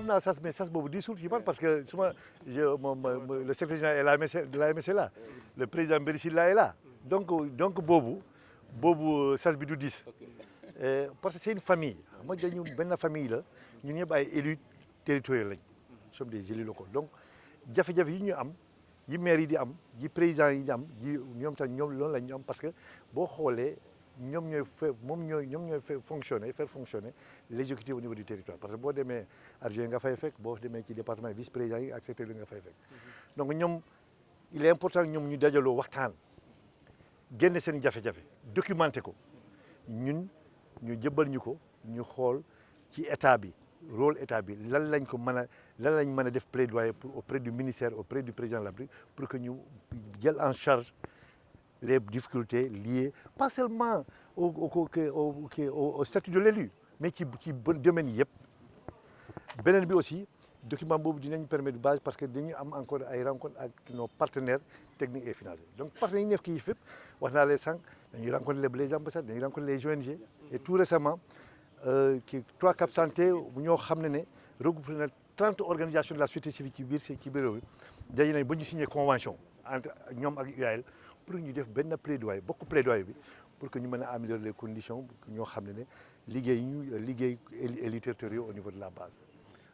am naa sas mais sas boobu diisul si man parce que le secrétaire général de la AMS est là le président Mbéri Sylla est là donc boobu sas bi du diis parce que c'est une famille xam nga dañu benn famille la ñun ñëpp ay élus territoriaux lañ sommes des élus locaux donc jafe-jafe yi ñu am yi maire yi di am yi président yi di am yi ñoom tam ñoom loolu la ñu am parce que boo xoolee ñoom ñooy faire fonctionner l'exécutif au niveau du territoire parce que boo demee adjoint nga fay fekk boo demee ci département vice président yi ak secrétaire nga fay fekk donc ñoom il est important ñoom ñu dajaloo waxtaan génne seen jafe-jafe documenté ko ñun ñu jëbbal ñu ko ñu xool ci état bi rôle état bi lan lañ mën a def plaidoyer pour auprès du ministère auprès du président de la République pour que ñu jël en charge les difficultés liées pas seulement au statut de l'élu mais ci domaine yi yëpp beneen bi aussi document boobu dinañ permettre base parce que dañu am encore ay rencontre ak nos partenaires techniques et financiers donc partenaires yi nekk yi fépp wax naa leen sànq dañuy rencontrer les ambassades dañuy rencontrer les ONG et tout récemment ki 3 Cap Santé ñoo xam ne regroupé na 30 organisations de la société civile ci biir réew mi daje nañ ba ñu signé convention entre ñoom ak UAL pour ñu def benn plaidoyer bokk plaidoyer bi pour que ñu mën a améliorer les conditions ñoo xam ne liggéey élus territoriaux au niveau de la base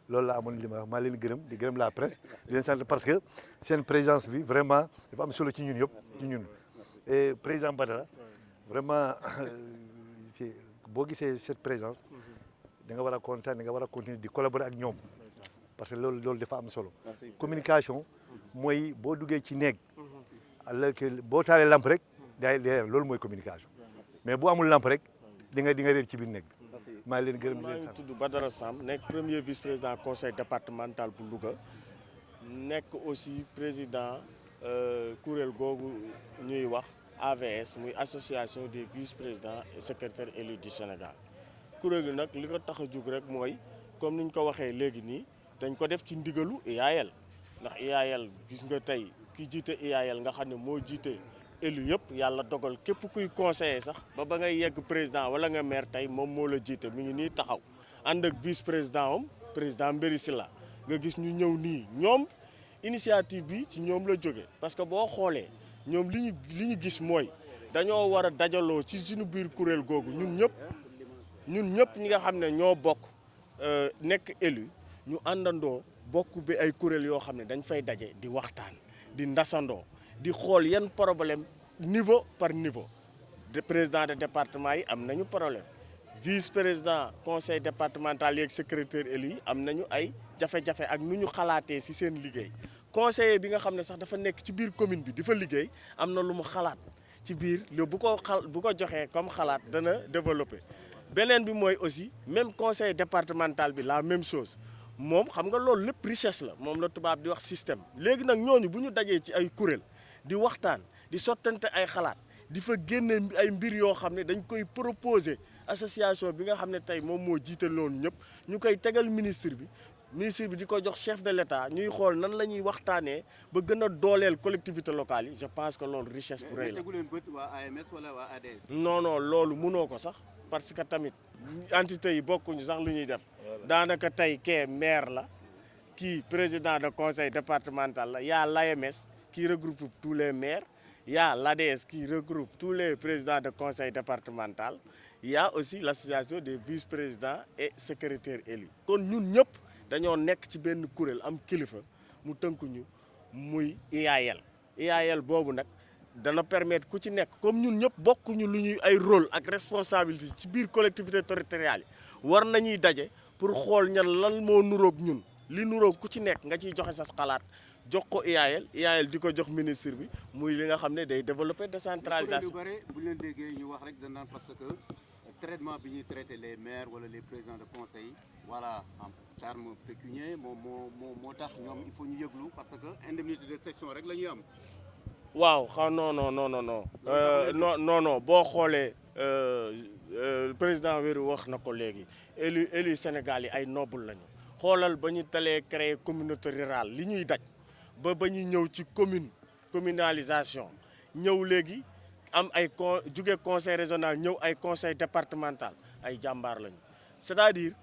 loolu la amoon li ma wax maa leen gërëm di gërëm la presse di leen sant parce que seen présence bi vraiment dafa am solo ci ñun yëpp ci ñun et président Badara vraiment boo gisee cette présence da nga war a kontaan da nga war a continuer di collaborer ak ñoom parce que loolu dafa am solo communication mooy boo duggee ci néeg alors que boo taalee lamp rek day loolu mooy communication mais bu amul lamp rek di nga réer ci biir néeg bi maa leen gërëm di leen sant. maa ngi tudd Badara Samb nekk premier vice président conseil départemental bu Louga nekk aussi président kuréel googu ñuy wax AVS muy association des vice présidents et secrétaires élus du Sénégal kuréel gi nag li ko tax a jug rek mooy comme niñ ko waxee léegi nii dañ ko def ci ndigalu IAL ndax IAL gis nga tey ki jiite IAL nga xam ne moo jiite élu yëpp yàlla dogal képp kuy conseiller sax ba ngay yegg président wala nga maire tey moom moo la jiite mi ngi nii taxaw ànd ak vice président am président Mbéri Sylla nga gis ñu ñëw nii ñoom initiative bi ci ñoom la jóge parce que boo xoolee ñoom li ñu gis mooy dañoo war a dajaloo ci suñu biir kuréel googu ñun ñëpp ñi nga xam ne ñoo bokk nekk élu ñu àndandoo bokk bi ay kuréel yoo xam ne dañ fay daje di waxtaan di ndasandoo di xool yan problème niveau par niveau de président de département yi am nañu problème vice président conseil départemental yeeg secrétaire élu yi am nañu ay jafe-jafe ak nu ñu xalaatee ci seen liggéey conseiller bi nga xam ne sax dafa nekk ci biir commune bi di fa liggéey am na lu mu xalaat ci biir bu ko joxee comme xalaat dana développer beneen bi mooy aussi même conseil départemental bi la même chose moom xam nga loolu lépp richesse la moom la tubaab di wax système léegi nag ñooñu bu ñu dajee ci ay kuréel di waxtaan di sottante ay xalaat di fa génne ay mbir yoo xam ne dañ koy proposer association bi nga xam ne tey moom moo jiite loolu ñëpp ñu koy tegal ministre bi di ko jox chef de l'État ñuy xool nan la ñuy waxtaanee ba gën a dooleel collectivité locale yi je pense que loolu richesse bu rëy la. tegu leen bët waa AMS wala waa ADS. non loolu mënoo ko sax parce que tamit entité yi bokkuñu sax lu ñuy def daanaka tey kee maire la kii président de conseil départemental la y'a l'AMS qui regroupe tous les maires y'a l'ADS qui regroupe tous les présidents de conseil départemental y'a aussi l'association des vice-présidents et secrétaires élus kon ñun ñëpp dañoo nekk ci benn kuréel am kilifa mu tënkuñu muy IAL boobu nag dana permettre ku ci nekk comme ñun ñëpp bokkuñu lu ñuy ay rôle ak responsabilité ci biir collectivité territoriale yi war nañuy daje pour xool ñan lan moo nuroog ñun li nuroog ku ci nekk nga ciy joxe sa xalaat jox ko IAL di ko jox ministre bi muy li nga xam ne day développer décentralisation. bu leen déggee ñu wax rek danaan parce que traitement bi ñuy traité les maires wala les présidents de conseil voilà en terme pécuniaire moo tax ñoom il faut ñu yëglu parce que indemnité de session rek la ñuy am. waaw non boo xoolee président Wéru wax na ko léegi élu Sénégal yi ay noble lañu xoolal ba ñu talee créer communauté rurale li ñuy daj ba ñu ñëw ci communalisation ñëw léegi am ay jóge conseil régional ñëw ay conseil départemental ay jàmbaar lañu c'est-à-dire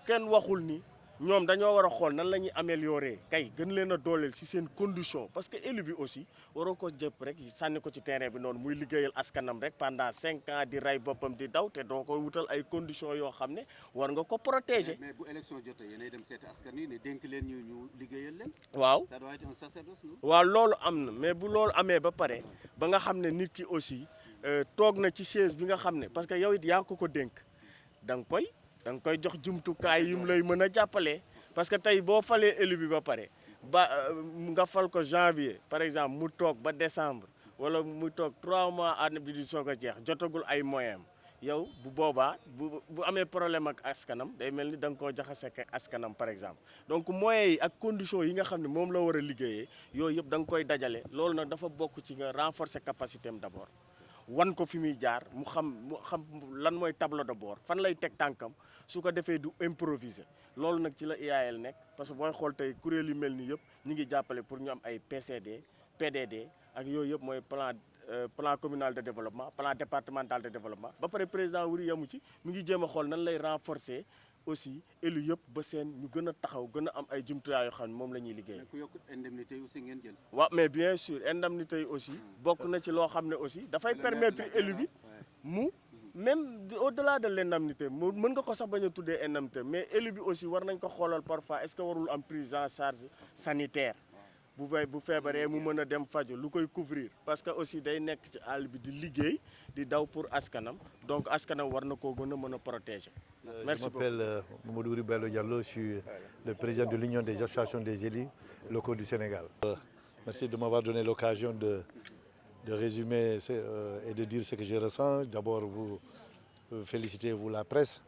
kenn waxul ni ñoom dañoo war a xool nan la ñuy améliorer kay gën leen a dooleel ci seen condition parce que élu bi aussi waroo ko jëpp rek sànni ko ci terrain bi noonu muy liggéeyal askanam rek pendant 5 ans di rey boppam di daw te doo ko wutal ay conditions yoo xam ne war nga ko protéger. mais bu élection jotee yéenay dem seeti askan wi ne dénk leen ñu liggéeyal leen. waaw ça doit être un sacerdoce, non? waaw loolu am na mais bu loolu amee ba pare ba nga xam ne nit ki aussi toog na ci chaise bi nga xam ne parce que yow it yaa ko dénk da nga koy jox jumtukaay yu mu lay mën a jàppale parce que tey boo falee élu bi ba pare ba nga fal ko janvier par exemple mu toog ba décembre wala mu toog 3 mois année bi di soog a jeex jotagul ay moyens yow bu boobaa bu amee problème ak askanam day mel ni da nga koo jaxase ak askanam par exemple donc moyens yi ak conditions yi nga xam ne moom la war a liggéeyee yooyu yëpp da nga koy dajale loolu nag dafa bokk ci nga renforcer capacité am d'abord wan ko fi muy jaar mu xam lan mooy tableau de bord fan lay teg tànkam su ko defee du improviser loolu nag ci la IAL nekk parce que booy xool tey kuréel yu mel ni yëpp ñu ngi jàppale pour ñu am ay PCD PDD ak yooyu yëpp mooy plan communal de développement plan départemental de développement ba pare président Wuri yamu ci mi ngi jéem a xool nan lay renforcer aussi élu yëpp ba seen ñu gën a taxaw gën a am ay jumtuwaay yoo xam ne moom la ñuy liggéey. ku yokk indemnité yi aussi ngeen jël. waaw mais bien sûr indemnité yi aussi bokk na ci loo xam ne aussi dafay permettre élu bi mu même au-delà de l'indemnité mu mën nga ko sax bañ a tuddee indemnité mais élu bi aussi war nañ ko xoolal parfois est-ce que warul am prise en charge sanitaire bu feebaree mu mën a dem faju lu koy couvrir parce que aussi day nekk ci àll bi di liggéey di daw pour askanam donc askanam war na koo gën a mën a protéger. Merci beaucoup. Je m'appelle Mamadou Wuri Bello Diallo, je suis le président de l'Union des associations des élus locaux du Sénégal. Merci de m'avoir donné l'occasion de résumer et de dire ce que je ressens. D'abord, vous féliciter vous la presse,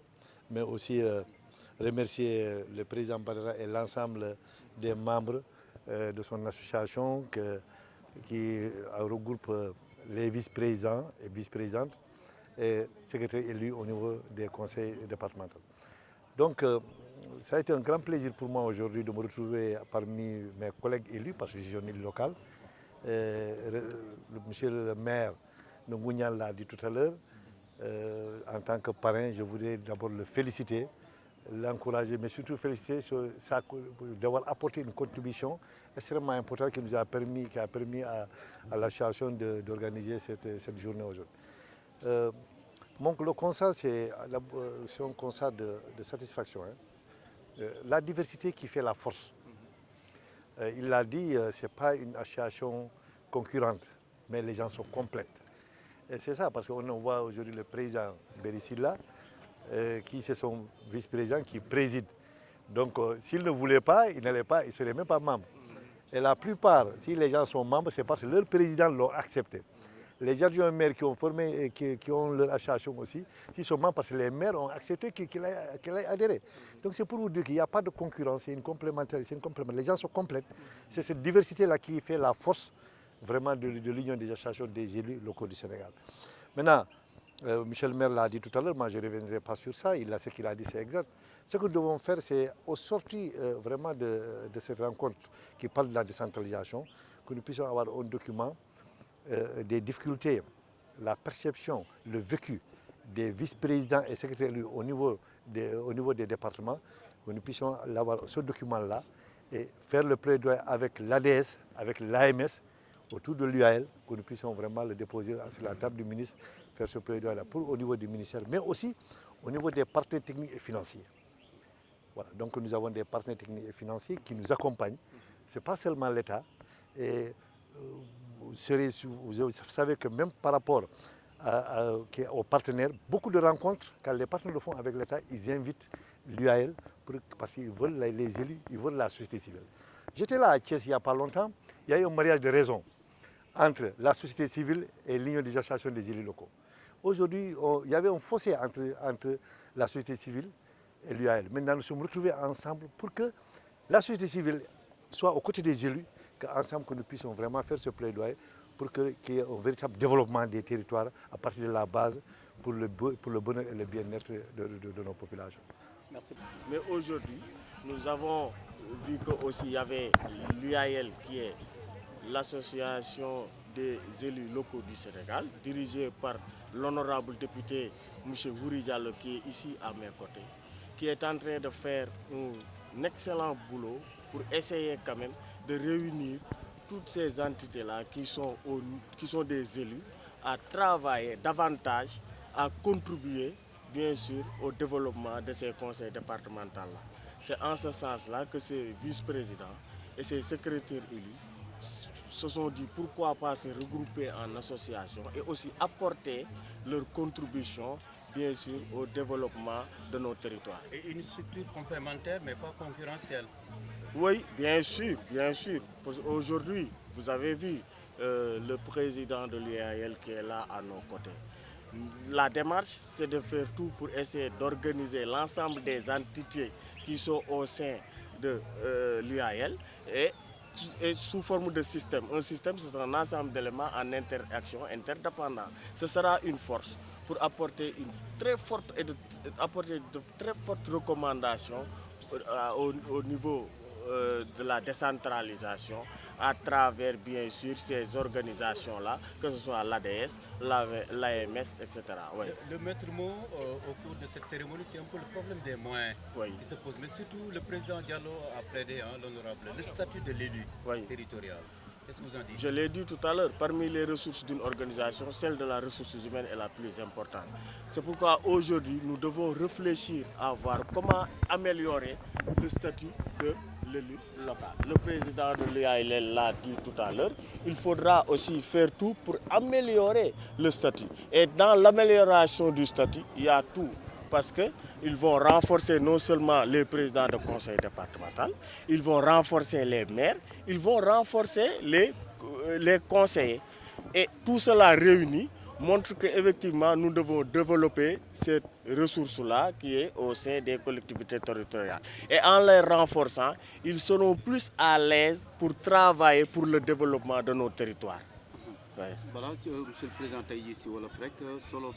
mais aussi remercier le président Badara et l'ensemble des membres de son association qui regroupe les vice-présidents et vice-présidentes et secrétaires élus au niveau des conseils départementaux. Donc, ça a été un grand plaisir pour moi aujourd'hui de me retrouver parmi mes collègues élus, parce que je suis un élu local. Monsieur le maire de Ngounian l'a dit tout à l'heure. En tant que parrain, je voudrais d'abord le féliciter, l'encourager, mais surtout féliciter d'avoir apporté une contribution extrêmement importante qui nous a permis, à l'association d'organiser cette journée aujourd'hui. Donc le constat, c'est un constat de satisfaction. Hein. La diversité qui fait la force. Il l'a dit, ce n'est pas une association concurrente, mais les gens sont complètes. Et c'est ça, parce qu'on voit aujourd'hui le président Berissila, qui c'est son vice-président qui préside. Donc s'il ne voulait pas, il ne serait même pas membre. Et la plupart, si les gens sont membres, c'est parce que leur président l'a accepté. Les adjoints maires qui ont formé et qui ont leur association aussi, ils sont membres parce que les maires ont accepté qu'il ait adhéré. Donc c'est pour vous dire qu'il n'y a pas de concurrence, c'est une complémentarité, les gens sont complètes. C'est cette diversité-là qui fait la force vraiment de l'Union des associations des élus locaux du Sénégal. Maintenant, Michel le maire l'a dit tout à l'heure, moi je ne reviendrai pas sur ça, ce qu'il a dit c'est exact. Ce que nous devons faire, c'est au sorti vraiment de cette rencontre qui parle de la décentralisation, que nous puissions avoir un document des difficultés, la perception, le vécu des vice-présidents et secrétaires élus au niveau des départements, que nous puissions avoir ce document-là et faire le plaidoyer avec l'ADS, avec l'AMS, autour de l'UAL, que nous puissions vraiment le déposer sur la table du ministre, faire ce plaidoyer-là au niveau du ministère, mais aussi au niveau des partenaires techniques et financiers. Voilà. Donc nous avons des partenaires techniques et financiers qui nous accompagnent. Ce n'est pas seulement l'État. Et vous savez que même par rapport aux partenaires, beaucoup de rencontres, quand les partenaires le font avec l'État, ils invitent l'UAL parce qu'ils veulent les élus, ils veulent la société civile. J'étais là à Thiès il n'y a pas longtemps, il y a eu un mariage de raison entre la société civile et l'Union des associations des élus locaux. Aujourd'hui, il y avait un fossé entre la société civile et l'UAL. Maintenant, nous sommes retrouvés ensemble pour que la société civile soit aux côtés des élus, qu'ensemble que nous puissions vraiment faire ce plaidoyer pour qu'il y ait un véritable développement des territoires à partir de la base pour le bonheur et le bien-être de nos populations. Merci. Mais aujourd'hui, nous avons vu qu'il y avait l'UAL qui est l'association des élus locaux du Sénégal, dirigée par l'honorable député M. Wuri Diallo qui est ici à mes côtés, qui est en train de faire un excellent boulot pour essayer quand même de réunir toutes ces entités-là qui sont des élus à travailler davantage, à contribuer bien sûr au développement de ces conseils départementaux-là. C'est en ce sens-là que ces vice-présidents et ces secrétaires élus se sont dit pourquoi pas se regrouper en association et aussi apporter leur contribution bien sûr au développement de nos territoires. Et une structure complémentaire mais pas concurrentielle. Oui, bien sûr, bien sûr. Aujourd'hui, vous avez vu le président de l'UAL qui est là à nos côtés. La démarche, c'est de faire tout pour essayer d'organiser l'ensemble des entités qui sont au sein de l'UAL et sous forme de système. Un système, c'est un ensemble d'éléments en interaction interdépendants. Ce sera une force pour apporter de très fortes recommandations au niveau de la décentralisation à travers bien sûr ces organisations-là, que ce soit l'ADS, l'AMS, etc. Oui. Le maître mot au cours de cette cérémonie, c'est un peu le problème des moyens qui se pose. Mais surtout, le président Diallo a plaidé, l'honorable, le statut de l'élu territorial. Qu'est-ce que vous en dites? Je l'ai dit tout à l'heure, parmi les ressources d'une organisation, celle de la ressource humaine est la plus importante. C'est pourquoi aujourd'hui, nous devons réfléchir à voir comment améliorer le statut de l'élu local. Le président de l'UAL l'a dit tout à l'heure, il faudra aussi faire tout pour améliorer le statut. Et dans l'amélioration du statut, il y a tout. Parce qu'ils vont renforcer non seulement les présidents de conseil départemental, ils vont renforcer les maires, ils vont renforcer les conseillers. Et tout cela réuni montre qu'effectivement nous devons développer cette ressource-là qui est au sein des collectivités territoriales. Et en les renforçant, ils seront plus à l'aise pour travailler pour le développement de nos territoires. Voilà, monsieur le président, ici, solo